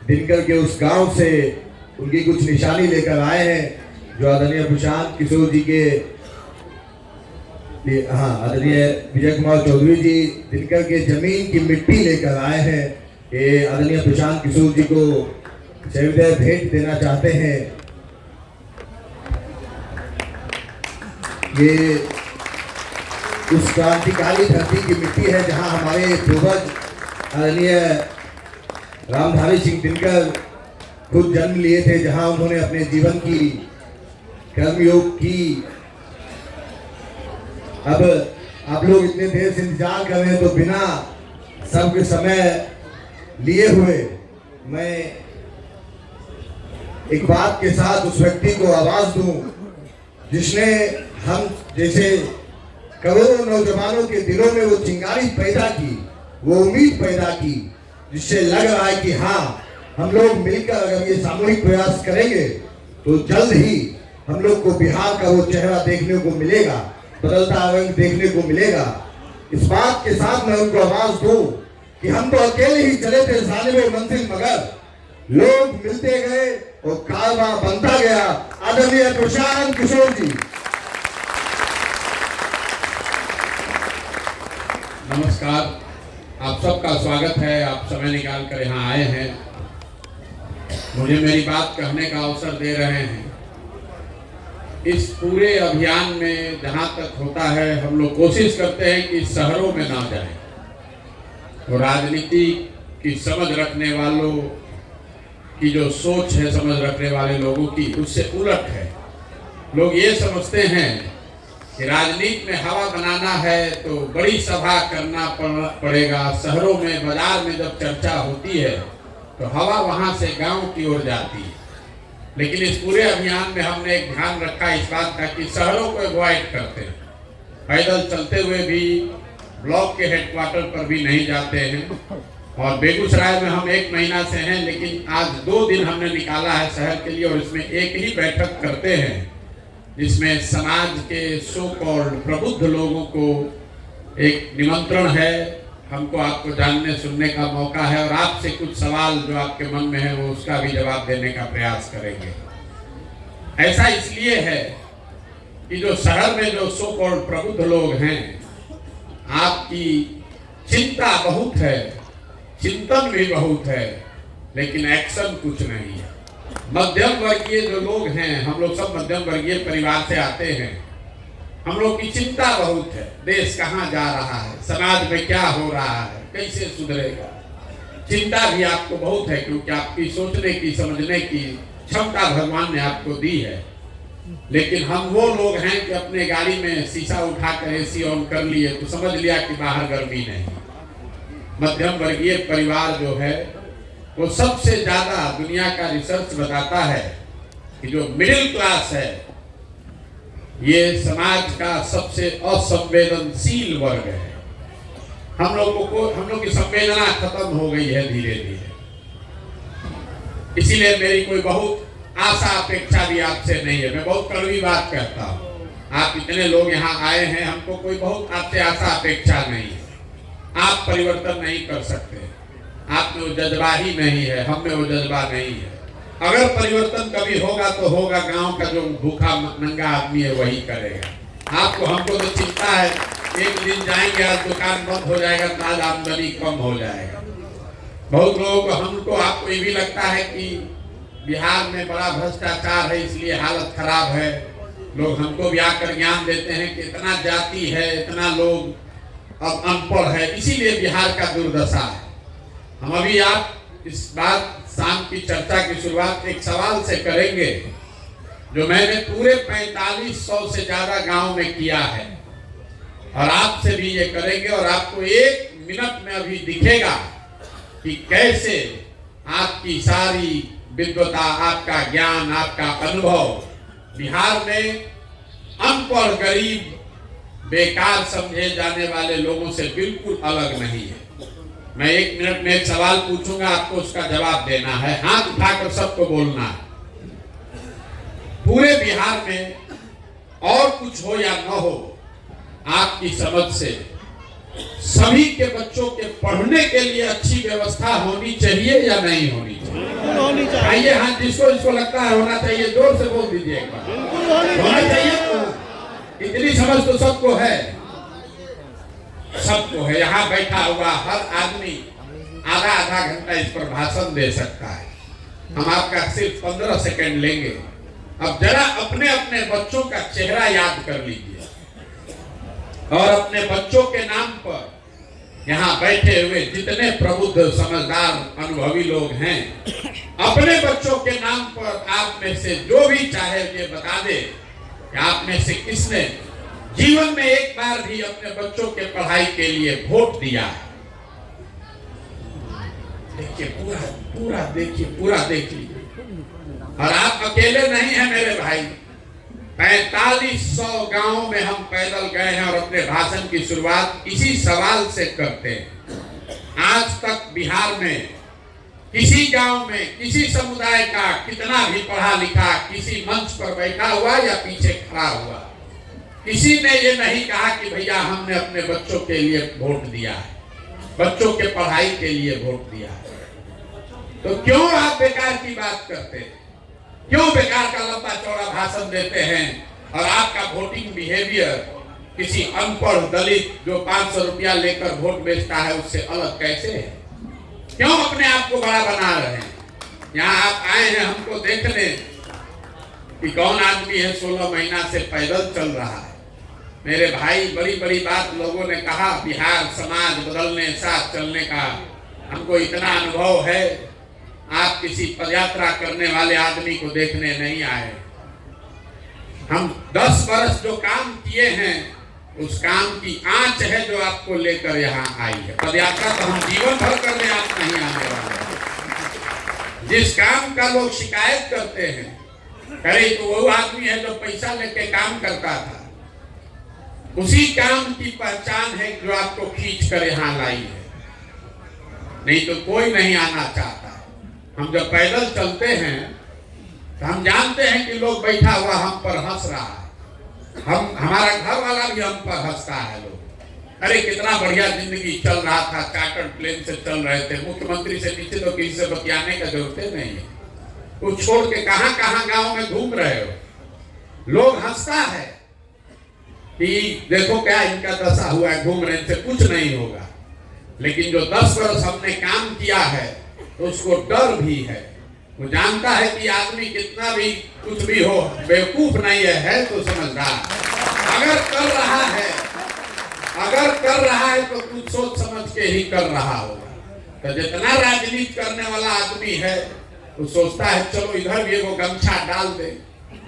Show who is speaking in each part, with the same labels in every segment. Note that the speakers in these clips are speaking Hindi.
Speaker 1: दिनकर के उस गांव से उनकी कुछ निशानी लेकर आए हैं, जो आदरणीय प्रशांत किशोर जी के आदरणीय विजय कुमार चौधरी जी दिनकर के जमीन की मिट्टी लेकर आए हैं। ये आदरणीय प्रशांत किशोर जी को सविदय भेंट देना चाहते हैं। ये उस क्रांतिकारी धरती की मिट्टी है जहां हमारे पूर्वज आदरणीय रामधारी सिंह दिनकर खुद जन्म लिए थे, जहां उन्होंने अपने जीवन की कर्मयोग की। अब आप लोग इतने देर से इंतजार कर रहे हैं, तो बिना सबके समय लिए हुए मैं एक बात के साथ उस व्यक्ति को आवाज दूं जिसने हम जैसे करोड़ों नौजवानों के दिलों में वो चिंगारी पैदा की, वो उम्मीद पैदा की, जिससे लग रहा है कि हाँ, हम लोग मिलकर अगर ये सामूहिक प्रयास करेंगे तो जल्द ही हम लोग को बिहार का वो चेहरा देखने को मिलेगा, बदलता रंग देखने को मिलेगा। इस बात के साथ मैं उनको आवाज दूं कि हम तो अकेले ही चले थे जानिबे मंजिल, मगर लोग मिलते गए और कारवां बनता गया। आदरणीय प्रशांत किशोर जी।
Speaker 2: नमस्कार, आप सबका स्वागत है। आप समय निकाल कर यहाँ आए हैं, मुझे मेरी बात कहने का अवसर दे रहे हैं। इस पूरे अभियान में जहाँ तक होता है, हम लोग कोशिश करते हैं कि शहरों में ना जाएं, तो राजनीति की समझ रखने वालों की जो सोच है, समझ रखने वाले लोगों की, उससे उलट है। लोग ये समझते हैं कि राजनीति में हवा बनाना है तो बड़ी सभा करना पड़ेगा। शहरों में, बाजार में जब चर्चा होती है तो हवा वहां से गांव की ओर जाती है। लेकिन इस पूरे अभियान में हमने एक ध्यान रखा इस बात का कि शहरों को अवॉइड करते हैं, पैदल चलते हुए भी ब्लॉक के हेडक्वार्टर पर भी नहीं जाते हैं। और बेगूसराय में हम 1 महीना से हैं, लेकिन आज 2 दिन हमने निकाला है शहर के लिए, और इसमें एक ही बैठक करते हैं जिसमें समाज के सो कॉल्ड प्रबुद्ध लोगों को एक निमंत्रण है। हमको आपको जानने सुनने का मौका है, और आपसे कुछ सवाल जो आपके मन में है वो उसका भी जवाब देने का प्रयास करेंगे। ऐसा इसलिए है कि जो शहर में जो सो कॉल्ड प्रबुद्ध लोग हैं, आपकी चिंता बहुत है, चिंतन भी बहुत है, लेकिन एक्शन कुछ नहीं है। मध्यम वर्गीय जो लोग हैं, हम लोग सब मध्यम वर्गीय परिवार से आते हैं, हम लोग की चिंता बहुत है। देश कहाँ जा रहा है, समाज में क्या हो रहा है, कैसे सुधरेगा। चिंता भी आपको बहुत है, क्योंकि आपकी सोचने की, समझने की क्षमता भगवान ने आपको दी है। लेकिन हम वो लोग हैं कि अपने गाड़ी में शीशा उठाकर एसी ऑन कर लिए तो समझ लिया कि बाहर गर्मी नहीं। मध्यम वर्गीय परिवार जो है वो सबसे ज्यादा, दुनिया का रिसर्च बताता है कि जो मिडिल क्लास है, ये समाज का सबसे असंवेदनशील वर्ग है। हम लोग की संवेदना खत्म हो गई है धीरे धीरे। इसीलिए मेरी कोई बहुत आशा अपेक्षा भी आपसे नहीं है। मैं बहुत कड़वी बात कहता हूँ, आप इतने लोग यहाँ आए हैं, हमको कोई बहुत आपसे आशा अपेक्षा नहीं है। आप परिवर्तन नहीं कर सकते, आप में वो जज्बा ही नहीं है, हम में वो जज्बा नहीं है। अगर परिवर्तन कभी होगा तो होगा गांव का जो भूखा नंगा आदमी है वही करेगा। आपको, हमको तो चिंता है, एक दिन जाएंगे आज दुकान बंद हो जाएगा तो आज आमदनी कम हो जाएगा। बहुत लोगों को, हमको, आपको ये भी लगता है कि बिहार में बड़ा भ्रष्टाचार है इसलिए हालत खराब है। लोग हमको भी आकर ज्ञान देते हैं कि इतना जाति है, इतना लोग अब अनपढ़ है, इसीलिए बिहार का दुर्दशा है। हम अभी आप इस बात शाम की चर्चा की शुरुआत एक सवाल से करेंगे जो मैंने पूरे 4500 से ज्यादा गांव में किया है, और आपसे भी ये करेंगे। और आपको 1 मिनट में अभी दिखेगा कि कैसे आपकी सारी विद्वता, आपका ज्ञान, आपका अनुभव बिहार में अनपढ़, गरीब, बेकार समझे जाने वाले लोगों से बिल्कुल अलग नहीं है। मैं 1 मिनट में एक सवाल पूछूंगा, आपको उसका जवाब देना है, हाथ उठाकर सबको बोलना है। पूरे बिहार में और कुछ हो या न हो, आपकी समझ से सभी के बच्चों के पढ़ने के लिए अच्छी व्यवस्था होनी चाहिए या नहीं होनी चाहिए?
Speaker 3: बिल्कुल होनी चाहिए।
Speaker 2: आइए हाँ, जिसको जिसको लगता है होना चाहिए जोर से बोल दीजिए एक बार।
Speaker 3: बिल्कुल होनी
Speaker 2: होना
Speaker 3: चाहिए।
Speaker 2: चाहिए। इतनी समझ तो सबको है, सबको है। यहाँ बैठा हुआ हर आदमी आधा आधा घंटा इस पर भाषण दे सकता है। हम आपका सिर्फ 15 सेकंड लेंगे। अब जरा अपने अपने बच्चों का चेहरा याद कर लीजिए और अपने बच्चों के नाम पर यहाँ बैठे हुए जितने प्रबुद्ध समझदार अनुभवी लोग हैं, अपने बच्चों के नाम पर आप में से जो भी चाहे ये बता दे कि आप में से किसने जीवन में एक बार भी अपने बच्चों के पढ़ाई के लिए वोट दिया है। देखिए पूरा पूरा देखिए, पूरा देख लीजिए। और आप अकेले नहीं हैं मेरे भाई, 4500 गांव में हम पैदल गए हैं और अपने भाषण की शुरुआत इसी सवाल से करते हैं। आज तक बिहार में किसी गांव में किसी समुदाय का कितना भी पढ़ा लिखा किसी मंच पर बैठा हुआ या पीछे खड़ा हुआ, किसी ने ये नहीं कहा कि भैया हमने अपने बच्चों के लिए वोट दिया है, बच्चों के पढ़ाई के लिए वोट दिया है। तो क्यों आप बेकार की बात करते हैं? क्यों बेकार का लंबा चौड़ा भाषण देते हैं? और आपका वोटिंग बिहेवियर किसी अनपढ़ दलित जो 500 रुपया लेकर वोट बेचता है उससे अलग कैसे है? क्यों अपने आप को बड़ा बना रहे हैं? यहाँ आप आए हैं हमको देखने कि कौन आदमी है 16 महीना से पैदल चल रहा है। मेरे भाई, बड़ी बड़ी बात लोगों ने कहा, बिहार समाज बदलने साथ चलने का हमको इतना अनुभव है। आप किसी पदयात्रा करने वाले आदमी को देखने नहीं आए। हम 10 वर्ष जो काम किए हैं उस काम की आंच है जो आपको लेकर यहाँ आई है। पदयात्रा तो हम जीवन भर करने आप नहीं आने वाले। जिस काम का लोग शिकायत करते हैं, अरे तो वो आदमी है जो पैसा लेके काम करता था, उसी काम की पहचान है जो आपको खींच कर यहाँ लाई है। नहीं तो कोई नहीं आना चाहता। हम जब पैदल चलते हैं तो हम जानते हैं कि लोग बैठा हुआ हम पर हंस रहा है, हमारा घर वाला भी हम पर हंसता है। लोग अरे कितना बढ़िया जिंदगी चल रहा था, चार्टर्ड प्लेन से चल रहे थे, मुख्यमंत्री से नीचे तो किसी से बतियाने का जरूरत नहीं है, कुछ छोड़ के कहां कहां गांव में घूम रहे हो। लोग हंसता है कि देखो क्या इनका दशा हुआ है, घूम रहे से कुछ नहीं होगा। लेकिन जो 10 वर्ष हमने काम किया है तो उसको डर भी है। वो जानता है कि आदमी कितना भी कुछ भी हो बेवकूफ नहीं है तो समझदार। अगर कर रहा है तो कुछ सोच समझ के ही कर रहा होगा। तो जितना राजनीति करने वाला आदमी है वो सोचता है चलो इधर भी वो गमछा डाल दे,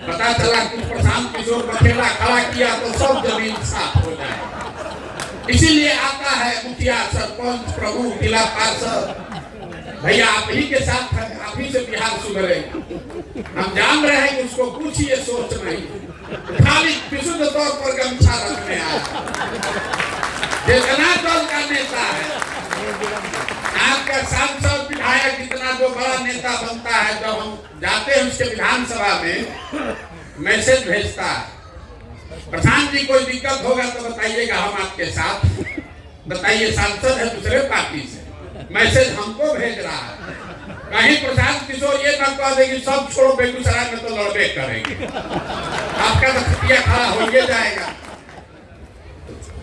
Speaker 2: पता चला कुछ प्रशांत किशोर बखेड़ा खड़ा किया तो सब जमीन साफ हो जाए। इसीलिए आता है मुखिया, सरपंच, प्रमुख, जिला पार्षद, भैया आप ही के साथ है, आप ही से बिहार सुधरे। हम जान रहे हैं कि उसको कुछ ये सोच नहीं, खाली विशुद्ध तौर पर गमछा रखने आया। जितना दल का नेता है, आपका सांसद विधायक इतना जो बड़ा नेता बनता है, जब हम जाते हैं उसके विधानसभा में मैसेज भेजता है, प्रधान जी कोई दिक्कत होगा तो बताइएगा, हम आपके साथ। बताइए, सांसद है दूसरे पार्टी से, मैसेज हमको भेज रहा है। कहीं प्रशांत किशोर ये ना कह दे कि सब छोड़ो बेगूसराय में तो लड़बे करेंगे, आपका तो खटिया खड़ा हो जाएगा।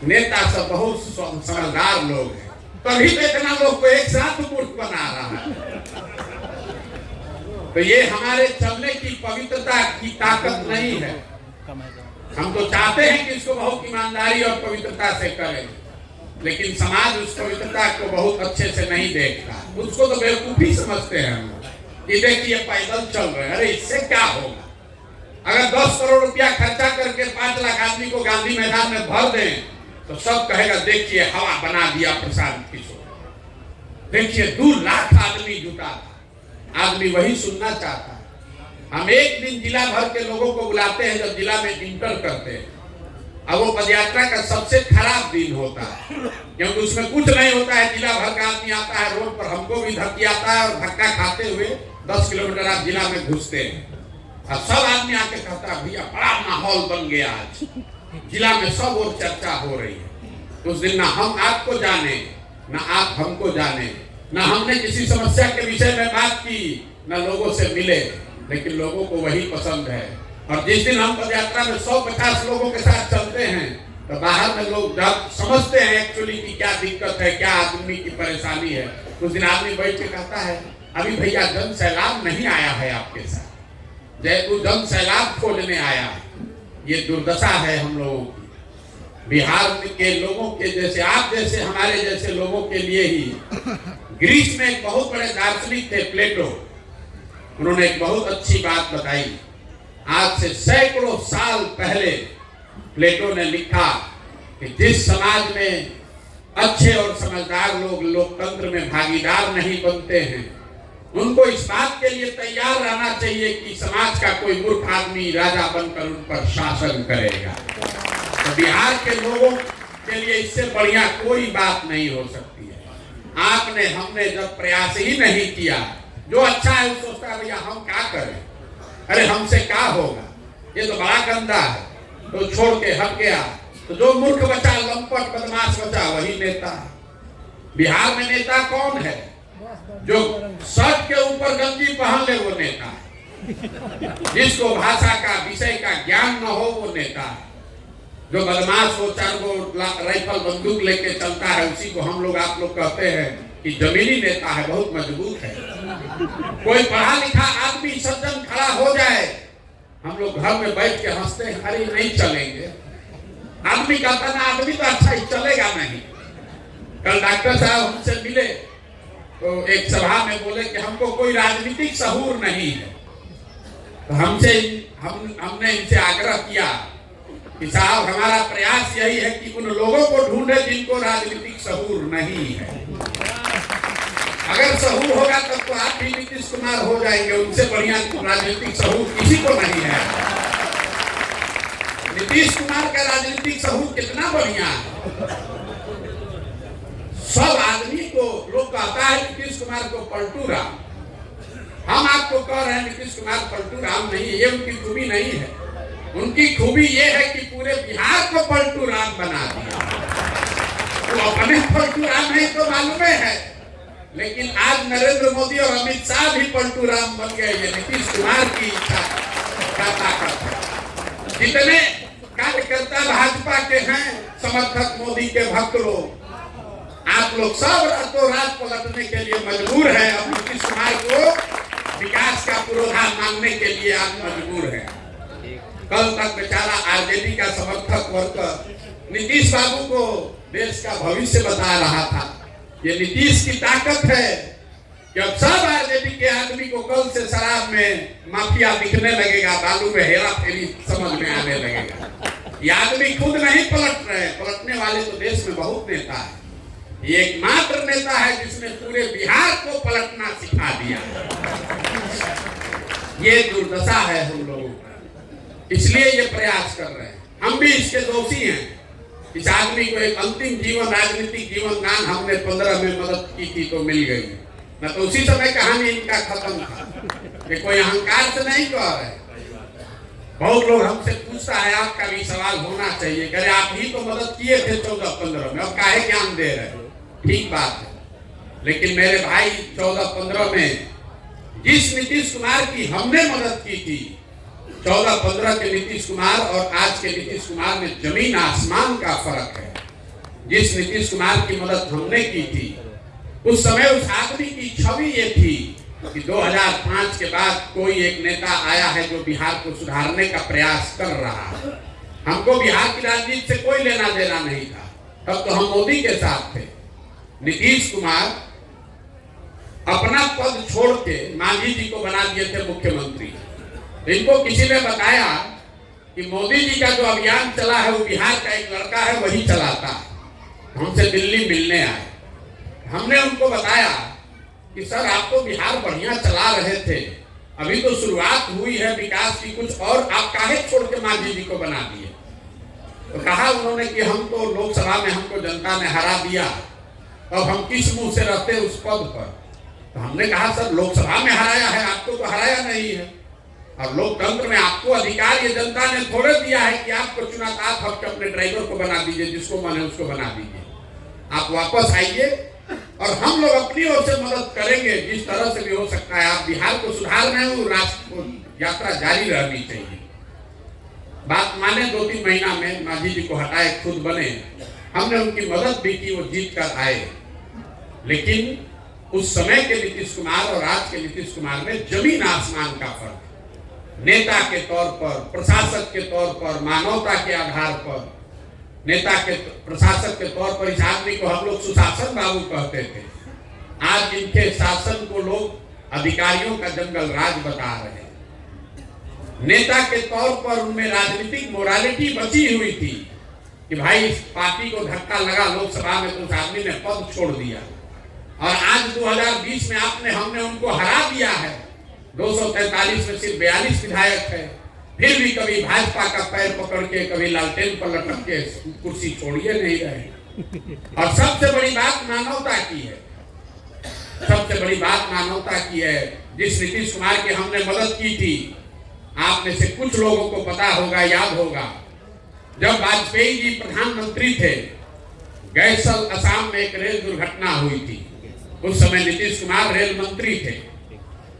Speaker 2: नेता सब बहुत समझदार लोग हैं, तभी तो इतना लोग को एक साथ मूर्ख बना रहा है। तो ये हमारे चलने की पवित्रता की ताकत नहीं है। हम तो चाहते हैं कि इसको बहुत ईमानदारी और पवित्रता से करें, लेकिन समाज उस पवित्रता को बहुत अच्छे से नहीं देखता, उसको तो बेवकूफी समझते हैं हम कि देखिए पैदल चल रहे हैं, अरे इससे क्या होगा? अगर 10 करोड़ रुपया खर्चा करके 5 लाख आदमी को गांधी मैदान में भर दें तो सब कहेगा देखिए हवा बना दिया प्रशांत किशोर, देखिए 2 लाख आदमी जुटा था। आदमी वही सुनना चाहता है। हम एक दिन जिला भर के लोगों को बुलाते हैं जब जिला में इंटर करते हैं, अब वो पदयात्रा का सबसे खराब दिन होता है, क्योंकि उसमें कुछ नहीं होता है। जिला भर का आदमी आता है रोड पर, हमको भी धक्की आता है और धक्का खाते हुए 10 किलोमीटर आप जिला में घुसते हैं और सब आदमी आके कहता है भैया बड़ा माहौल बन गया, आज जिला में सब और चर्चा हो रही है। उस दिन ना हम आपको जाने ना आप हमको जाने, न हमने किसी समस्या के विषय में बात की, न लोगों से मिले, लेकिन लोगों को वही पसंद है। और जिस दिन हम पदयात्रा में 150 लोगों के साथ चलते हैं तो बाहर में लोग जब समझते हैं एक्चुअली कि क्या दिक्कत है, क्या आदमी की परेशानी है, उस दिन आदमी बैठ के कहता है अभी भैया जन सैलाब नहीं आया है आपके साथ, जयपुर जन सैलाब खोजने आया है। ये दुर्दशा है हम लोगों की। बिहार के लोगों के जैसे, आप जैसे, हमारे जैसे लोगों के लिए ही ग्रीस में एक बहुत बड़े दार्शनिक थे प्लेटो, उन्होंने एक बहुत अच्छी बात बताई। आज से सैकड़ों साल पहले प्लेटो ने लिखा कि जिस समाज में अच्छे और समझदार लोग लोकतंत्र में भागीदार नहीं बनते हैं, उनको इस बात के लिए तैयार रहना चाहिए कि समाज का कोई मूर्ख आदमी राजा बनकर उन पर शासन करेगा। तो बिहार के लोगों के लिए इससे बढ़िया कोई बात नहीं हो सकती है। आपने, हमने जब प्रयास ही नहीं किया, जो अच्छा है वो सोचता है भैया हम क्या करें, अरे हमसे क्या होगा, ये तो बड़ा गंदा है, तो छोड़ के हट गया। तो जो मूर्ख बचा, लंपट बदमाश बचा, वही नेता है। बिहार में नेता कौन है? जो शर्ट के ऊपर गंजी पहन ले वो नेता है। जिसको भाषा का, विषय का ज्ञान न हो वो नेता है। जो बदमाश हो, 4 गो राइफल बंदूक लेके चलता है, उसी को हम लोग, आप लोग कहते हैं कि जमीनी नेता है, बहुत मजबूत है। कोई पढ़ा लिखा आदमी सज्जन खड़ा हो जाए, हम लोग घर में बैठ के हंसते हैं, अरे नहीं चलेंगे। आदमी कहता ना, आदमी तो अच्छा ही चलेगा नहीं। कल डॉक्टर साहब हमसे मिले तो एक सभा में बोले कि हमको कोई राजनीतिक सहूर नहीं है। तो हमने इनसे आग्रह किया कि साहब हमारा प्रयास यही है कि उन लोगों को ढूंढे जिनको राजनीतिक सहूर नहीं है। अगर सहूर होगा तब तो आप भी नीतीश कुमार हो जाएंगे, उनसे बढ़िया राजनीतिक सहूर किसी को नहीं है। नीतीश कुमार का राजनीतिक सहूर कितना बढ़िया है। सब आदमी को लोग कहता है नीतीश कुमार को पलटू राम। हम आपको कह रहे हैं नीतीश कुमार पलटू राम नहीं है, ये उनकी खूबी नहीं है। उनकी खूबी ये है कि पूरे बिहार को पलटू राम बना दिया। तो अपने पलटू राम नहीं तो मालूम है, लेकिन आज नरेंद्र मोदी और अमित शाह भी पलटू राम बन गए। ये नीतीश कुमार की इच्छा का ताकत है। जितने कार्यकर्ता भाजपा के हैं, समर्थक मोदी के भक्त लोग, आप लोग सब रातों रात पलटने के लिए मजबूर हैं। अब नीतीश कुमार को विकास का पूर्वाधार मानने के लिए आप मजबूर हैं। कल तक बेचारा आरजेडी का समर्थक वर्ग नीतीश बाबू को देश का भविष्य बता रहा था। ये नीतीश की ताकत है कि अब सब आरजेडी के आदमी को कल से शराब में माफिया दिखने लगेगा, बालू में हेरा फेरी समझ में आने लगेगा। ये आदमी खुद नहीं पलट रहे, पलटने वाले तो देश में बहुत नेता है। ये एकमात्र नेता है जिसने पूरे बिहार को पलटना सिखा दिया। ये दुर्दशा है हम लोगों का, इसलिए ये प्रयास कर रहे हैं। हम भी इसके दोषी हैं। इस आदमी को एक अंतिम जीवन, राजनीतिक जीवन दान हमने 15 में मदद की थी तो मिल गई, न तो उसी समय कहानी इनका खत्म था। ये कोई अहंकार से नहीं कह रहे। बहुत लोग हमसे पूछता है, आपका भी सवाल होना चाहिए, अरे आप ही तो मदद किए थे 14-15 में, अब काहे ज्ञान दे रहे? ठीक बात है, लेकिन मेरे भाई 14-15 में जिस नीतीश कुमार की हमने मदद की थी, 14-15 के नीतीश कुमार और आज के नीतीश कुमार में जमीन आसमान का फर्क है। जिस नीतीश कुमार की मदद हमने की थी, उस समय उस आदमी की छवि ये थी कि 2005 के बाद कोई एक नेता आया है जो बिहार को सुधारने का प्रयास कर रहा है। हमको बिहार की राजनीति से कोई लेना देना नहीं था, तब तो हम मोदी के साथ थे। नीतीश कुमार अपना पद छोड़ के मांझी जी को बना दिए थे मुख्यमंत्री। इनको किसी ने बताया कि मोदी जी का जो अभियान चला है वो बिहार का एक लड़का है वही चलाता है। हमसे दिल्ली मिलने आए, हमने उनको बताया कि सर आप तो बिहार बढ़िया चला रहे थे, अभी तो शुरुआत हुई है विकास की कुछ, और आप काहे छोड़ के मांझी जी को बना दिए? तो कहा उन्होंने कि हम तो लोकसभा में हमको जनता ने हरा दिया, अब हम किस मुंह से रहते उस पद पर। तो हमने कहा सर लोकसभा में हराया है, आपको तो हराया नहीं है, और लोकतंत्र में आपको अधिकार ये जनता ने थोड़े दिया है कि आपको चुना था, आप अपने ड्राइवर को बना दीजिए, जिसको माने उसको बना दीजिए। आप वापस आइए और हम लोग अपनी ओर से मदद करेंगे जिस तरह से भी हो सकता है। आप बिहार को सुधार रहे हो, राष्ट्र को यात्रा जारी रहनी चाहिए। बात माने 2-3 महीना में मांझी जी को हटाए, खुद बने, हमने उनकी मदद भी की, वो जीत कर आए। लेकिन उस समय के नीतीश कुमार और आज के नीतीश कुमार में जमीन आसमान का फर्क है। नेता के तौर पर, प्रशासक के तौर पर, मानवता के आधार पर, नेता के प्रशासक के तौर पर इस आदमी को हम लोग सुशासन बाबू कहते थे। आज इनके शासन को लोग अधिकारियों का जंगल राज बता रहे हैं। नेता के तौर पर उनमें राजनीतिक मोरालिटी बची हुई थी कि भाई इस पार्टी को धक्का लगा लोकसभा में तो उस आदमी ने पद छोड़ दिया। और आज 2020 में हमने उनको हरा दिया है। 243 में सिर्फ 42 विधायक है, फिर भी कभी भाजपा का पैर पकड़ के, कभी लालटेन पर लटक के कुर्सी छोड़िए नहीं रहे। और सबसे बड़ी बात मानवता की है, सबसे बड़ी बात मानवता की है। जिस नीतीश कुमार की हमने मदद की थी, आप में से कुछ लोगों को पता होगा, याद होगा, जब वाजपेयी जी प्रधानमंत्री थे, गैसल असम में एक रेल दुर्घटना हुई थी। उस समय नीतीश कुमार रेल मंत्री थे।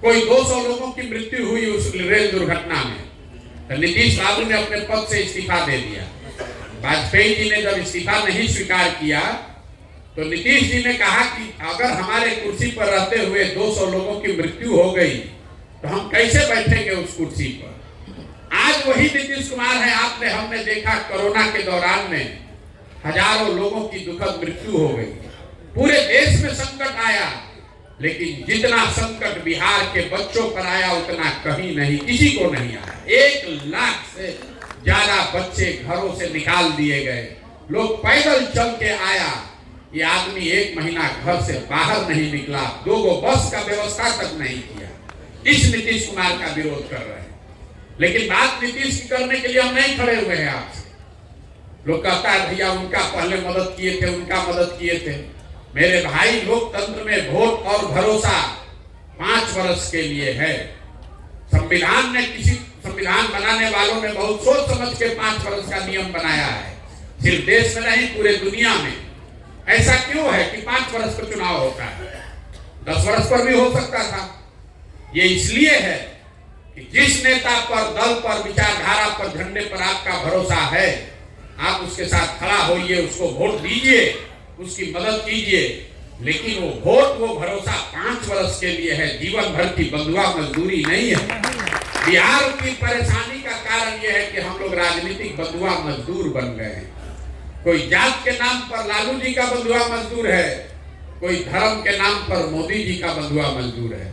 Speaker 2: कोई 200 लोगों की मृत्यु हुई उस रेल दुर्घटना में, तो नीतीश बाबू ने अपने पद से इस्तीफा दे दिया। वाजपेयी जी ने जब इस्तीफा नहीं स्वीकार किया तो नीतीश जी ने कहा कि अगर हमारे कुर्सी पर रहते हुए 200 लोगों की मृत्यु हो गई तो हम कैसे बैठेंगे उस कुर्सी पर। आज वही नीतीश कुमार है। हमने देखा कोरोना के दौरान में हजारों लोगों की दुखद मृत्यु हो गई, पूरे देश में संकट आया, लेकिन जितना संकट बिहार के बच्चों पर आया उतना कहीं नहीं, किसी को नहीं आया। 1 लाख से ज्यादा बच्चे घरों से निकाल दिए गए, लोग पैदल चल के आया। ये आदमी 1 महीना घर से बाहर नहीं निकला, 2 बस का व्यवस्था तक नहीं किया। इस नीतीश कुमार का विरोध कर रहे हैं। लेकिन बात नीतीश की करने के लिए हम नहीं खड़े हुए हैं आपसे। लोग कहता है भैया उनका पहले मदद किए थे, उनका मदद किए थे। मेरे भाई, लोकतंत्र में वोट और भरोसा 5 वर्ष के लिए है। संविधान बनाने वालों ने बहुत सोच समझ के 5 वर्ष का नियम बनाया है, सिर्फ देश में नहीं पूरे दुनिया में। ऐसा क्यों है कि 5 वर्ष पर चुनाव होता है? 10 वर्ष पर भी हो सकता था। ये इसलिए है कि जिस नेता पर, दल पर, विचारधारा पर, झंडे पर आपका भरोसा है, आप उसके साथ खड़ा होइए, उसको वोट दीजिए, उसकी मदद कीजिए। लेकिन वो वोट, वो भरोसा 5 वर्ष के लिए है, जीवन भर की बंधुआ मजदूरी नहीं है। बिहार की परेशानी का कारण यह है कि हम लोग राजनीतिक बंधुआ मजदूर बन गए हैं। कोई जात के नाम पर लालू जी का बंधुआ मजदूर है, कोई धर्म के नाम पर मोदी जी का बंधुआ मजदूर है,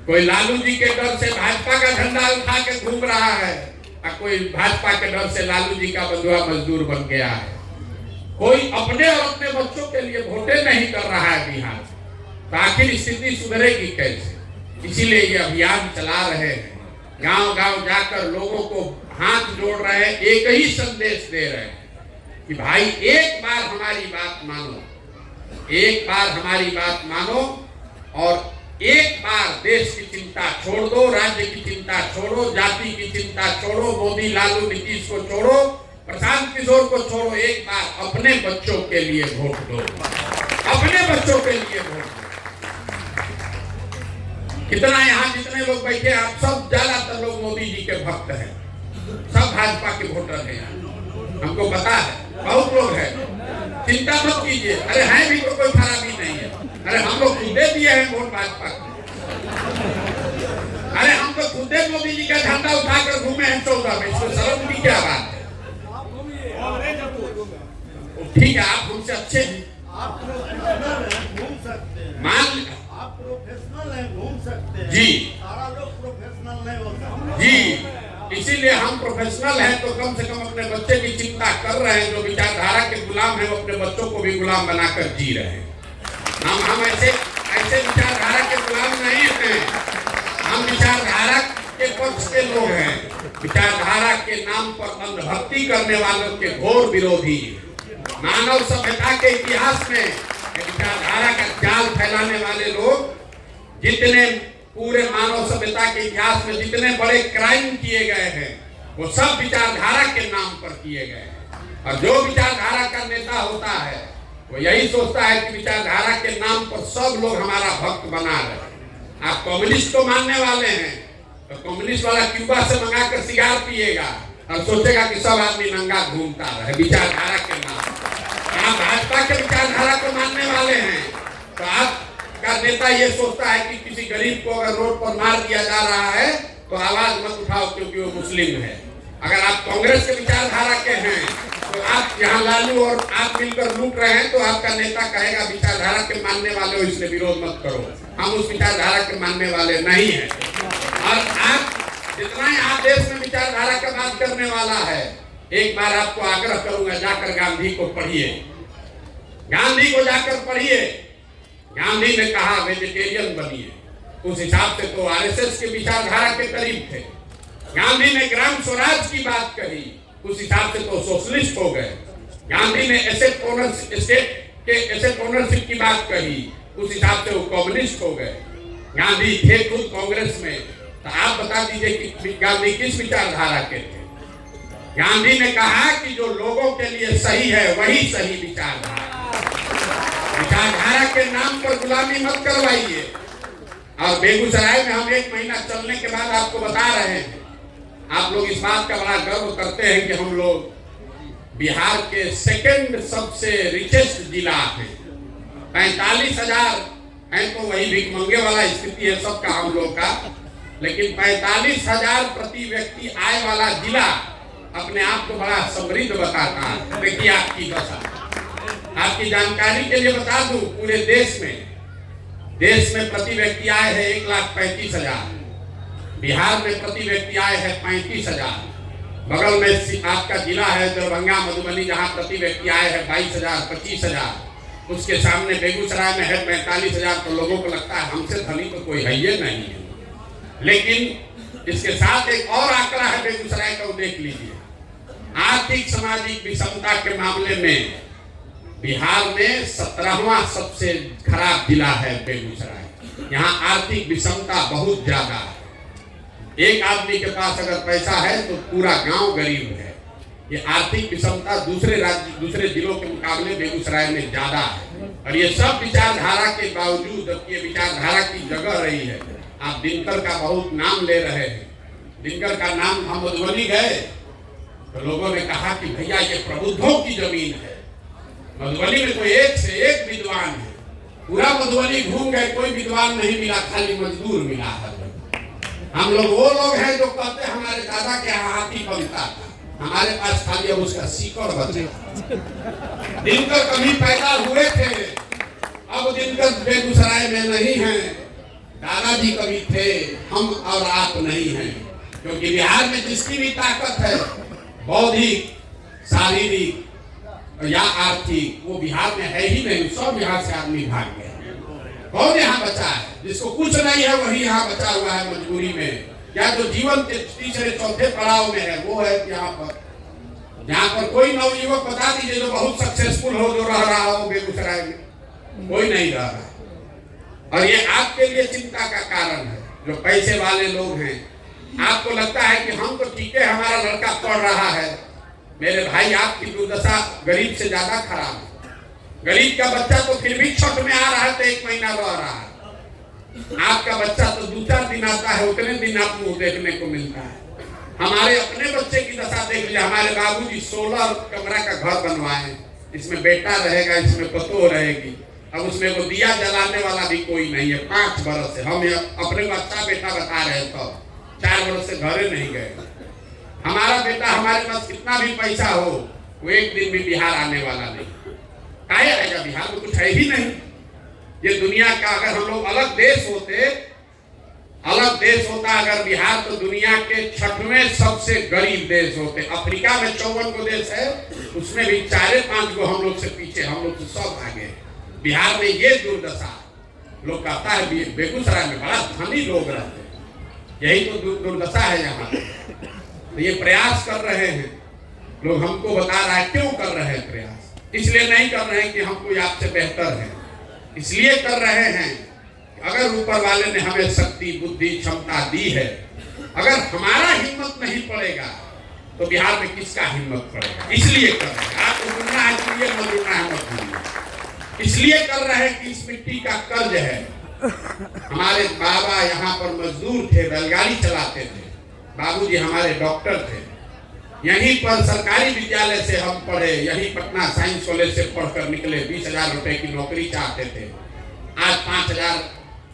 Speaker 2: कोई लालू जी के डर से भाजपा का झंडा उठा के घूम रहा है, और कोई भाजपा के डर से लालू जी का बंधुआ मजदूर बन गया है। कोई अपने और अपने बच्चों के लिए वोटें नहीं कर रहा है बिहार। तो आखिर स्थिति सुधरेगी कैसे? इसीलिए ये अभियान चला रहे हैं, गांव गांव जाकर लोगों को हाथ जोड़ रहे हैं, एक ही संदेश दे रहे हैं कि भाई एक बार हमारी बात मानो, एक बार हमारी बात मानो, और एक बार देश की चिंता छोड़ दो, राज्य की चिंता छोड़ो, जाति की चिंता छोड़ो, मोदी लालू नीतीश को छोड़ो, प्रशांत किशोर को छोड़ो, एक बार अपने बच्चों के लिए वोट दो, अपने बच्चों के लिए वोट दो। कितना यहाँ जितने लोग बैठे, आप सब ज्यादातर लोग मोदी जी के भक्त हैं, सब भाजपा के वोटर हैं यहाँ, हमको पता है, बहुत लोग हैं। चिंता मत कीजिए, अरे हैं भी तो कोई खराबी नहीं है। अरे हम लोग खुदे दिए हैं वोट भाजपा को, अरे हम तो खुदे मोदी जी का झंडा उठाकर घूमे हैं 14 में, इसमें शर्म की क्या बात है? ठीक है, आप हमसे अच्छे हैं,
Speaker 3: आप घूम सकते हैं, आप प्रोफेशनल हैं, घूम सकते हैं
Speaker 2: जी,
Speaker 3: सारा लोग प्रोफेशनल नहीं होता
Speaker 2: जी। इसीलिए हम प्रोफेशनल हैं तो कम से कम अपने बच्चे की चिंता कर रहे हैं। जो विचारधारा के गुलाम हैं वो अपने बच्चों को भी गुलाम बनाकर जी रहे हैं। हम ऐसे विचारधारा के गुलाम नहीं हैं, हम विचारधारा के पक्ष के लोग हैं। विचारधारा के नाम पर अंधभक्ति करने वालों के घोर विरोधी। मानव सभ्यता के इतिहास में विचारधारा का जाल फैलाने वाले लोग, जितने पूरे मानव सभ्यता के इतिहास में जितने बड़े क्राइम किए गए हैं वो सब विचारधारा के नाम पर किए गए हैं। और जो विचारधारा का नेता होता है वो यही सोचता है कि विचारधारा के नाम पर सब लोग हमारा भक्त बना रहे। आप कम्युनिस्ट को मानने वाले हैं तो कम्युनिस्ट वाला क्यूबा से मंगा कर सिगार पिएगा और सोचेगा कि सब आदमी नंगा घूमता रहे विचारधारा के नाम। आप भाजपा के विचारधारा को मानने वाले हैं तो आपका नेता ये सोचता है कि किसी गरीब को अगर रोड पर मार दिया जा रहा है तो आवाज मत उठाओ क्योंकि वो मुस्लिम है। अगर आप कांग्रेस के विचारधारा के हैं तो आप यहाँ लालू और आप मिलकर लूट रहे हैं तो आपका नेता कहेगा विचारधारा के मानने वाले हो इसलिए विरोध मत करो, हम उस विचारधारा के मानने वाले नहीं हैं। और आप जितना ही आप देश में विचारधारा का बात करने वाला है, एक बार आपको आग्रह करूंगा जाकर गांधी को पढ़िए, गांधी को जाकर पढ़िए। गांधी ने कहा वेजिटेरियन बनिए, उस हिसाब से तो आरएसएस के विचारधारा के करीब थे। गांधी ने ग्राम स्वराज की बात कही, उस हिसाब से तो सोशलिस्ट हो गए। गांधी ने एसेट ओनरशिप की बात कही, उस हिसाब से वो कम्युनिस्ट हो गए। गांधी थे खुद कांग्रेस में, तो आप बता दीजिए कि गांधी किस विचारधारा के थे। गांधी ने कहा कि जो लोगों के लिए सही है वही सही विचारधारा। विचारधारा के नाम पर गुलामी मत करवाइए। और बेगूसराय में हम 1 महीना चलने के बाद आपको बता रहे हैं, आप लोग इस बात का बड़ा गर्व करते हैं कि हम लोग बिहार के सेकंड सबसे रिचेस्ट जिला हैं। 45,000 है तो वही भिखमंगे वाला स्थिति है सबका हम लोग का, लेकिन 45,000 प्रति व्यक्ति आय वाला जिला अपने आप को बड़ा समृद्ध बताता है। देखिए आपकी दशा, आपकी जानकारी के लिए बता दूं, पूरे देश में प्रति व्यक्ति आय है 1,35,000। बिहार में प्रति व्यक्ति आय है 35,000। बगल में आपका जिला है दरभंगा मधुबनी जहाँ प्रति व्यक्ति आय है 22,000 25,000। उसके सामने बेगूसराय में है 45,000। तो लोगों को लगता है हमसे धनी तो कोई है ही नहीं है। लेकिन इसके साथ एक और आंकड़ा है बेगूसराय का, वो देख लीजिए। आर्थिक सामाजिक विषमता के मामले में बिहार में 17वां सबसे खराब जिला है बेगूसराय। यहाँ आर्थिक विषमता बहुत ज्यादा है। एक आदमी के पास अगर पैसा है तो पूरा गांव गरीब है। ये आर्थिक विषमता दूसरे जिलों के मुकाबले बेगूसराय में ज्यादा है। और ये सब विचारधारा के बावजूद, जबकि ये विचारधारा की जगह रही है। आप दिनकर का बहुत नाम ले रहे हैं। दिनकर का नाम हम मधुबनी गए तो लोगों ने कहा कि भैया ये प्रबुद्धों की जमीन है। मधुबनी में कोई एक से एक विद्वान है। पूरा मधुबनी घूम गए, कोई विद्वान नहीं मिला, खाली मजदूर मिला है। हम लोग वो लोग हैं जो कहते हैं हमारे दादा के हाथी बनता था, हमारे पास खाली अब उसका सीकर बचा। दिनकर कभी पैदा हुए थे, अब दिनकर बेगूसराय में नहीं है। दादाजी कभी थे, हम और आप नहीं हैं। क्योंकि बिहार में जिसकी भी ताकत है, बौद्धिक, शारीरिक या आर्थिक, वो बिहार में है ही नहीं। सब बिहार से आदमी भाग गए। कौन यहाँ बचा है? जिसको कुछ नहीं है वही यहाँ बचा हुआ है मजबूरी में, या जो जीवन के तीसरे चौथे पड़ाव में है वो है यहाँ पर कोई नवयुवक बता दीजिए जो बहुत सक्सेसफुल हो, जो रह रहा हो बेगूसराय में, कोई नहीं रह रहा। और ये आपके लिए चिंता का कारण है। जो पैसे वाले लोग हैं, आपको लगता है कि हम तो ठीक है, हमारा लड़का पढ़ रहा है। मेरे भाई आपकी दुर्दशा गरीब से ज्यादा खराब है। गरीब का बच्चा तो फिर भी छठ में आ रहा है तो 1 महीना रह रहा है। आपका बच्चा तो 2-4 दिन आता है, उतने दिन आप मुंह देखने को मिलता है। हमारे अपने बच्चे की दशा देख लीजिए। हमारे बाबूजी 16 कमरा का घर बनवाए, इसमें बेटा रहेगा, इसमें पतोह रहेगी। अब उसमें वो दिया जलाने वाला भी कोई नहीं है। 5 बरस से हम अपने को अच्छा बेटा बता रहे तो 4 बरस से घरे नहीं गए। हमारा बेटा, हमारे पास कितना भी पैसा हो, वो एक दिन भी बिहार आने वाला नहीं। काहे आएगा? बिहार में कुछ है ही नहीं। ये दुनिया का अगर हम लोग अलग देश होता अगर बिहार, तो दुनिया के 6वें सबसे गरीब देश होते। अफ्रीका में 54 गो देश है, उसमें भी 4-5 गो हम लोग से पीछे, हम लोग से सब आगे। बिहार में ये दुर्दशा। लोग कहता है बेगूसराय में बड़ा धनी लोग रहते हैं, यही तो दुर्दशा है यहाँ। तो ये प्रयास कर रहे हैं लोग, हमको बता रहा है क्यों कर रहे हैं प्रयास। इसलिए नहीं कर रहे हैं कि हम कोई आपसे बेहतर है, इसलिए कर रहे हैं कि अगर ऊपर वाले ने हमें शक्ति, बुद्धि, क्षमता दी है, अगर हमारा हिम्मत नहीं पड़ेगा तो बिहार में किसका हिम्मत पड़ेगा। इसलिए कर रहे हैं। आपको सुनना है, मत सुनना है, मत सुनिए। इसलिए कर रहे हैं कि इस मिट्टी का कर्ज है। हमारे बाबा यहाँ पर मजदूर थे, बैलगाड़ी चलाते थे, बाबूजी हमारे डॉक्टर थे, यहीं पर सरकारी विद्यालय से हम पढ़े, यहीं पटना साइंस कॉलेज से पढ़कर निकले, 20,000 रुपए की नौकरी चाहते थे। आज 5,000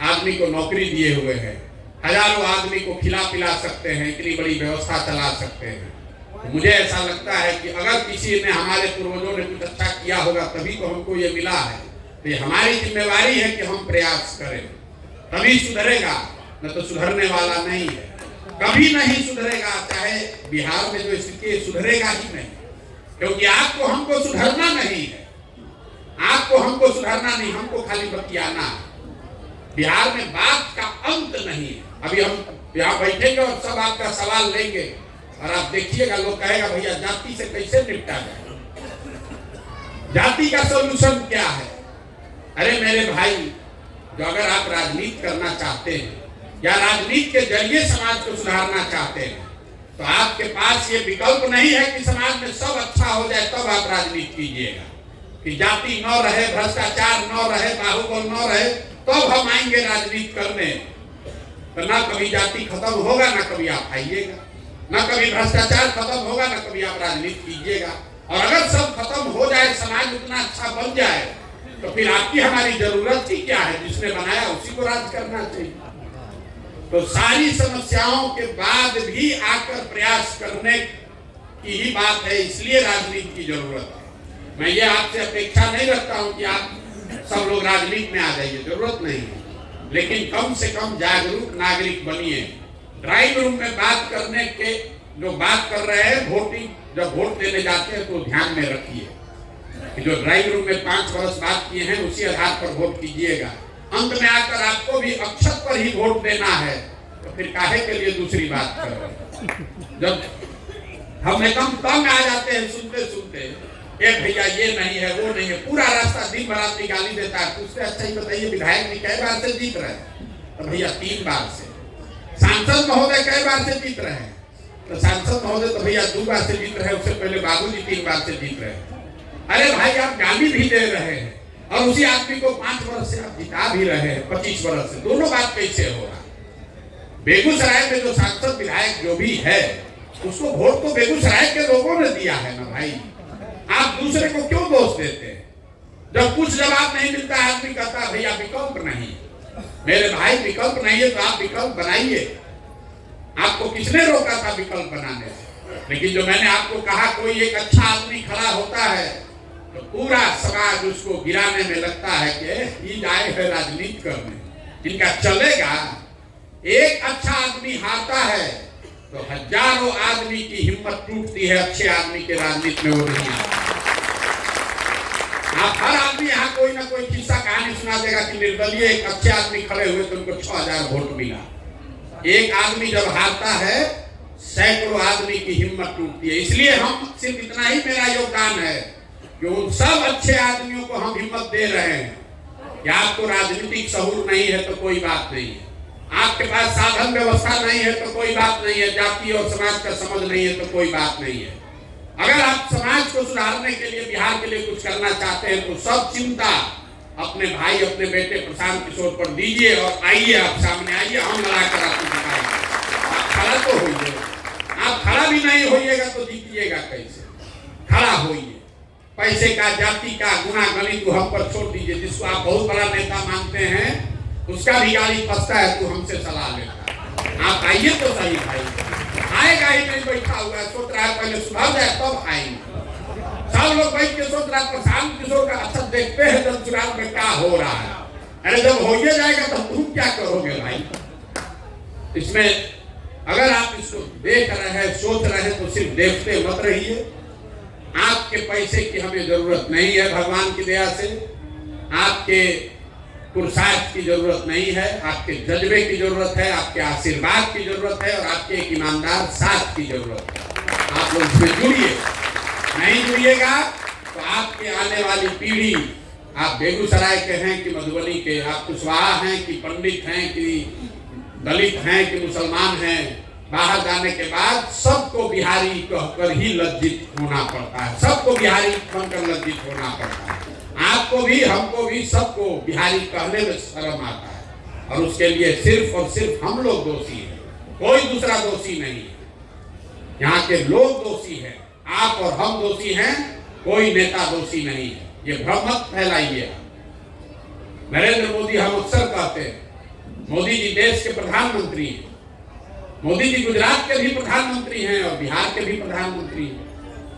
Speaker 2: आदमी को नौकरी दिए हुए हैं, हजारों आदमी को खिला पिला सकते हैं, इतनी बड़ी व्यवस्था चला सकते हैं। तो मुझे ऐसा लगता है कि अगर किसी ने, हमारे पूर्वजों ने कुछ अच्छा किया होगा तभी तो हमको ये मिला है, तो ये हमारी जिम्मेवारी है कि हम प्रयास करें, तभी सुधरेगा, न तो सुधरने वाला नहीं है, कभी नहीं सुधरेगा। चाहे बिहार में जो स्थिति है सुधरेगा ही नहीं, क्योंकि आपको हमको सुधरना नहीं है, आपको हमको सुधरना नहीं, हमको खाली बतियाना है। बिहार में बात का अंत नहीं है। अभी हम यहाँ बैठेंगे और सब आपका सवाल लेंगे और आप देखिएगा, लोग कहेगा भैया जाति से कैसे निपटा जाए, जाति का सॉल्यूशन क्या है। अरे मेरे भाई, जो अगर आप राजनीति करना चाहते हैं या राजनीति के जरिए समाज को सुधारना चाहते हैं, तो आपके पास ये विकल्प नहीं है कि समाज में सब अच्छा हो जाए तब आप राजनीति कीजिएगा, कि जाति न रहे, भ्रष्टाचार न रहे, बाहुबल न रहे, तब हम आएंगे राजनीति करने। तो ना कभी जाति खत्म होगा, ना कभी आप आइएगा, ना कभी भ्रष्टाचार खत्म होगा, ना कभी आप राजनीति कीजिएगा। और अगर सब खत्म हो जाए, समाज उतना अच्छा बन जाए, तो फिर आपकी हमारी जरूरत ही क्या है। जिसने बनाया उसी को राज करना चाहिए। तो सारी समस्याओं के बाद भी आकर प्रयास करने की ही बात है, इसलिए राजनीति की जरूरत है। मैं ये आपसे अपेक्षा नहीं रखता हूं कि आप सब लोग राजनीति में आ जाइए, जरूरत नहीं है, लेकिन कम से कम जागरूक नागरिक बनिए। ड्राइंग रूम में बात करने के जो बात कर रहे हैं, वोटिंग जब वोट देने जाते हैं तो ध्यान में रखिए कि जो ड्राइंग रूम में 5 वर्ष बात किए हैं उसी आधार पर वोट कीजिएगा। अंत में आकर आपको भी अक्षत पर ही वोट देना है, तो फिर काहे के लिए दूसरी बात कर रहे हैं। जब हम एकदम तंग आ जाते हैं सुनते सुनते, एक भैया ये नहीं है, वो नहीं है, पूरा रास्ता दिन भर आदमी गाली देता है, उससे अच्छा ही बताइए विधायक ने कई बार से जीत रहे हैं, तो भैया 3 बार से। सांसद महोदय कई बार से जीत रहे हैं, तो सांसद महोदय तो भैया 2 बार से जीत रहे हैं, उससे पहले बाबूजी 3 बार से जीत रहे हैं। अरे भाई, आप गाली भी दे रहे हैं और उसी आदमी को 5 वर्ष से आप जिता भी रहे हैं, 25 वर्ष से, दोनों बात कैसे हो रहा। बेगूसराय में जो सांसद विधायक जो भी है, उसको वोट तो बेगूसराय के लोगों ने दिया है ना भाई। आप दूसरे को क्यों दोष देते हैं? जब कुछ जवाब नहीं मिलता है, आदमी कहता है भैया विकल्प नहीं। मेरे भाई, विकल्प नहीं है तो आप विकल्प बनाइए। आपको किसने रोका था विकल्प बनाने से? लेकिन जो मैंने आपको कहा, कोई एक अच्छा आदमी खड़ा होता है तो पूरा समाज उसको गिराने में लगता है कि ये आए है राजनीति करने, इनका चलेगा। एक अच्छा आदमी हारता है तो हजारों आदमी की हिम्मत टूटती है, अच्छे आदमी के राजनीति में वो नहीं आता। आप हर आदमी यहाँ कोई ना कोई किस्सा कहानी सुना देगा कि निर्दलीय एक अच्छे आदमी खड़े हुए तो उनको 6,000 वोट मिला। एक आदमी जब हारता है, सैकड़ों आदमी की हिम्मत टूटती है। इसलिए हम सिर्फ इतना ही मेरा योगदान है कि उन सब अच्छे आदमियों को हम हिम्मत दे रहे हैं कि आपको राजनीतिक शऊर नहीं है तो कोई बात नहीं है, आपके पास साधन व्यवस्था नहीं है तो कोई बात नहीं है, जाति और समाज का समझ नहीं है तो कोई बात नहीं है। अगर आप समाज को सुधारने के लिए, बिहार के लिए कुछ करना चाहते हैं तो सब चिंता अपने भाई, अपने बेटे प्रशांत किशोर पर दीजिए और आइए, आप सामने आइए, हम लड़ाकर आपको जिताएंगे। आप खड़ा तो होइए, आप खड़ा भी नहीं होइएगा तो जीतिएगा कैसे? खड़ा होइए। पैसे का, जाति का गुना गणित को हम पर छोड़ दीजिए। जिसको आप बहुत बड़ा नेता मानते हैं, उसका भी गाली फंसता है तो हमसे सलाह लेता है। आप आइए तो सही भाई, आएगा ही नहीं, बैठा हुआ है, सोच रहा है पहले सुधर जाए तब आएंगे। सब लोग बैठ के सोच रहा है प्रशांत किशोर का अच्छा देखते हैं जब चुनाव में क्या हो रहा है। अरे जब हो जाएगा तो तुम क्या करोगे भाई? इसमें अगर आप इसको देख रहे हैं, सोच रहे हैं, तो सिर्फ देखते मत रहिए। आपके पैसे की हमें जरूरत नहीं है, भगवान की दया से आपके पुरुषार्थ की जरूरत नहीं है, आपके जज्बे की जरूरत है, आपके आशीर्वाद की जरूरत है और आपके एक ईमानदार साथ की जरूरत है। आप लोग इसमें जुड़िए। नहीं जुड़िएगा तो आपके आने वाली पीढ़ी, आप बेगूसराय के हैं कि मधुबनी के, आप कुशवाहा हैं कि पंडित हैं कि दलित हैं कि मुसलमान हैं, बाहर जाने के बाद सबको बिहारी कहकर ही लज्जित होना पड़ता है, सबको बिहारी बनकर लज्जित होना पड़ता है। आप आपको भी, हमको भी, सबको बिहारी कहने में शर्म आता है, और उसके लिए सिर्फ और सिर्फ हम लोग दोषी हैं, कोई दूसरा दोषी नहीं है। यहाँ के लोग दोषी हैं, आप और हम दोषी हैं, कोई नेता दोषी नहीं है। ये भ्रम मत फैलाइए। नरेंद्र मोदी, हम अक्सर कहते हैं, मोदी जी देश के प्रधानमंत्री हैं। मोदी जी गुजरात के भी प्रधानमंत्री हैं और बिहार के भी प्रधानमंत्री हैं।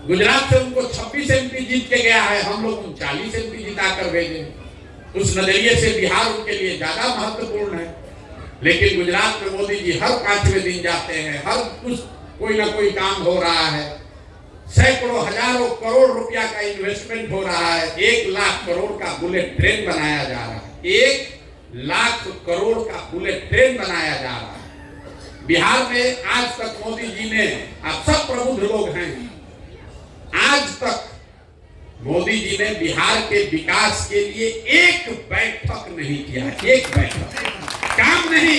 Speaker 2: गुजरात से उनको 26 MP जीत के गया है, हम लोग 39 MP जिता कर भेजे। उस नजरिए से बिहार उनके लिए ज्यादा महत्वपूर्ण है। लेकिन गुजरात में मोदी जी हर 5वें दिन जाते हैं, हर कुछ कोई ना कोई काम हो रहा है, सैकड़ों हजारों करोड़ रुपया का इन्वेस्टमेंट हो रहा है, 1 लाख करोड़ का बुलेट ट्रेन बनाया जा रहा है, 1 लाख करोड़ का बुलेट ट्रेन बनाया जा रहा है। बिहार में आज तक मोदी जी ने, आप सब प्रबुद्ध लोग हैं, आज तक मोदी जी ने बिहार के विकास के लिए एक बैठक नहीं किया, एक बैठक, काम नहीं,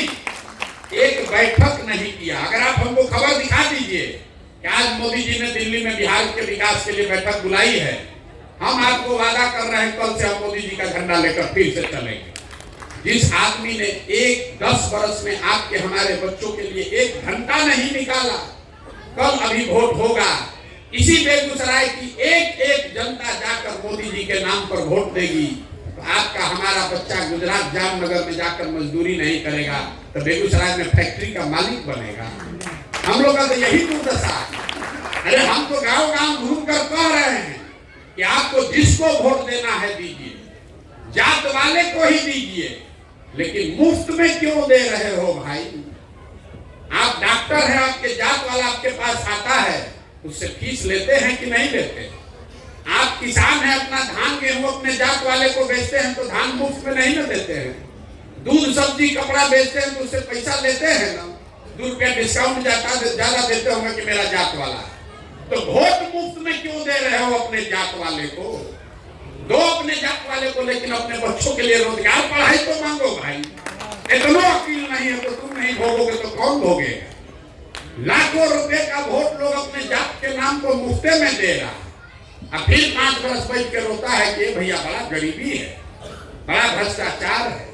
Speaker 2: एक बैठक नहीं किया। अगर आप हमको खबर दिखा दीजिए कि आज मोदी जी ने दिल्ली में बिहार के विकास के लिए बैठक बुलाई है, हम आपको वादा कर रहे हैं कल से हम मोदी जी का झंडा लेकर फिर से चलेंगे। जिस आदमी ने 10 वर्ष में आपके हमारे बच्चों के लिए 1 घंटा नहीं निकाला, कल अभी वोट होगा, इसी बेगूसराय की एक जनता जाकर मोदी जी के नाम पर वोट देगी, तो आपका हमारा बच्चा गुजरात जामनगर में जाकर मजदूरी नहीं करेगा, तो बेगूसराय में फैक्ट्री का मालिक बनेगा। हम लोग का तो यही दुर्दशा है। अरे हम तो गांव गांव घूम कर कह रहे हैं कि आपको जिसको वोट देना है दीजिए, जात वाले को ही दीजिए, लेकिन मुफ्त में क्यों दे रहे हो भाई? आप डॉक्टर हैं, आपके जात वाला आपके पास आता है, उससे फीस लेते हैं कि नहीं लेते? आप किसान हैं, अपना धान गेहूं अपने जात वाले को बेचते हैं, तो धान मुफ्त में नहीं ना देते हैं? दूध सब्जी कपड़ा बेचते हैं तो उससे पैसा लेते हैं ना, 2 रुपया डिस्काउंट ज्यादा देते होंगे कि मेरा जात वाला है। तो वोट मुफ्त में क्यों दे रहे हो अपने जात वाले को? दो अपने जात वाले को, लेकिन अपने बच्चों के लिए रोजगार, पढ़ाई तो मांगो भाई। इतना अकील नहीं है तो तुम नहीं भोगोगे तो कौन भोगेगा? लाखों रुपए का वोट लोग अपने जात के नाम को मुफ्ते में दे रहा, और फिर 5 वर्ष बैठ के रोता है कि भैया बड़ा गरीबी है, बड़ा भ्रष्टाचार है।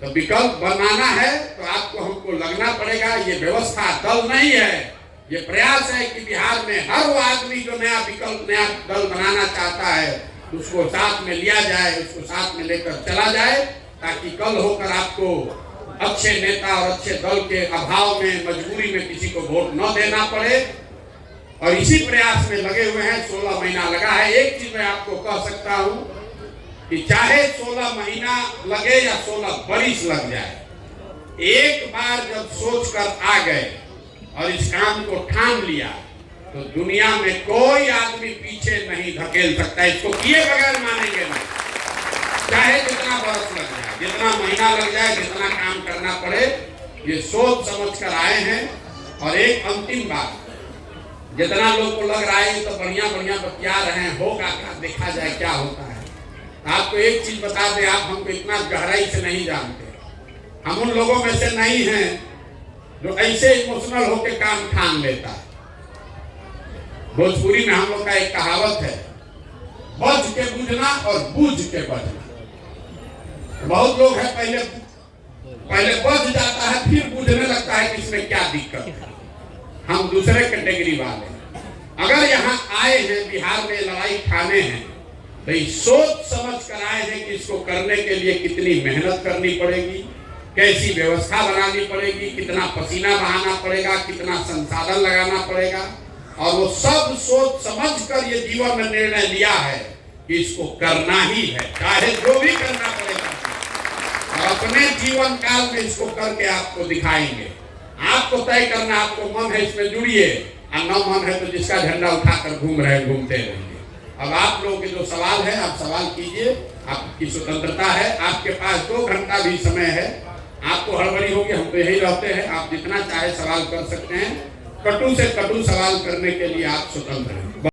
Speaker 2: तो विकल्प बनाना है तो आपको हमको लगना पड़ेगा। ये व्यवस्था दल नहीं है, ये प्रयास है कि बिहार में हर वो आदमी जो नया विकल्प, नया दल बनाना चाहता है, उसको साथ में लिया जाए, उसको साथ में लेकर चला जाए, ताकि कल होकर आपको अच्छे नेता और अच्छे दल के अभाव में, मजबूरी में किसी को वोट न देना पड़े। और इसी प्रयास में लगे हुए हैं। 16 महीना लगा है। एक चीज मैं आपको कह सकता हूं कि चाहे 16 महीना लगे या 16 बरिस लग जाए, एक बार जब सोच कर आ गए और इस काम को ठान लिया, तो दुनिया में कोई आदमी पीछे नहीं धकेल सकता। इसको किए बगैर मानेंगे नहीं, चाहे जितना बरस लग जाए, जितना महीना लग जाए, जितना काम करना पड़े। ये सोच समझ कर आए हैं। और एक अंतिम बात, जितना लोग को लग रहा है तो बढ़िया बढ़िया बतिया रहे हैं, होगा क्या, देखा जाए क्या होता है। आपको एक चीज बता दें, आप हमको इतना गहराई से नहीं जानते। हम उन लोगों में से नहीं हैं जो ऐसे इमोशनल होकर काम ठान लेता है। भोजपुरी में हम लोग का एक कहावत है, बज के बुझना और बूझ के बजना। बहुत लोग हैं पहले बज जाता है, फिर बुझने लगता है कि इसमें क्या दिक्कत है। हम दूसरे कैटेगरी वाले। अगर यहाँ आए हैं, बिहार में लड़ाई ठाने हैं, तो सोच समझ कर आए हैं कि इसको करने के लिए कितनी मेहनत करनी पड़ेगी, कैसी व्यवस्था बनानी पड़ेगी, कितना पसीना बहाना पड़ेगा, कितना संसाधन लगाना पड़ेगा। और वो सब सोच समझ कर ये जीवन में निर्णय लिया है कि इसको करना ही है, चाहे जो भी करना पड़ेगा। और अपने जीवन काल में इसको करके आपको दिखाएंगे। आपको तय करना, आपको मन है इसमें जुड़िए, और न मन है तो जिसका झंडा उठाकर घूम रहे घूमते रहेंगे। अब आप लोगों के जो सवाल है, आप सवाल कीजिए, आपकी स्वतंत्रता है। आपके पास 2 घंटा भी समय है। आपको हड़बड़ी होगी, हम तो यही रहते हैं, आप जितना चाहे सवाल कर सकते हैं। कटु से कटु सवाल करने के लिए आप स्वतंत्र हैं।